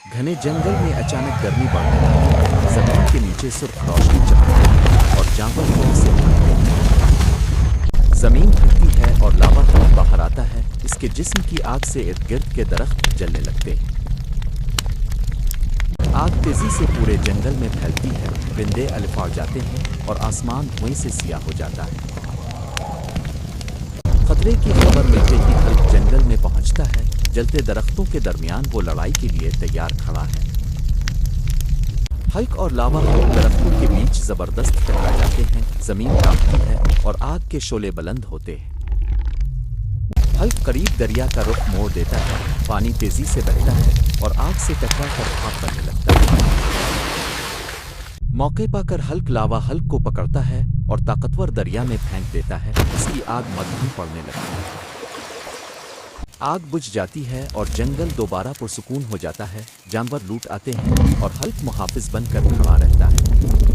घने जंगल में अचानक गर्मी बढ़ने लगती है। जमीन के नीचे सुर्ख रोशनी चमकती है और जानवर जोर से भागते हैं। जमीन फटती है और लावा तक बाहर आता है। इसके जिस्म की आग से इर्द गिर्द के दरख्त जलने लगते हैं। आग तेजी से पूरे जंगल में फैलती है। परिंदे अलफाड़ जाते हैं और आसमान धुएं से सियाह हो जाता है। खतरे की खबर मिलते ही हल्क जंगल में पहुंचता है। जलते दरख्तों के दरमियान वो लड़ाई के लिए तैयार खड़ा है। हल्क और लावा हल्क दरख्तों के बीच जबरदस्त टकरा जाते हैं। जमीन कांपती है और आग के शोले बुलंद होते हैं। हल्क करीब दरिया का रुख मोड़ देता है। पानी तेजी से बहता है और आग से टकरा कर भाप बनने लगता है। मौके पाकर हल्क लावा हल्क को पकड़ता है और ताकतवर दरिया में फेंक देता है। इसकी आग मध्यम पड़ने लगती है। आग बुझ जाती है और जंगल दोबारा पुरसुकून हो जाता है। जानवर लूट आते हैं और हल्क मुहाफिज बनकर खड़ा रहता है।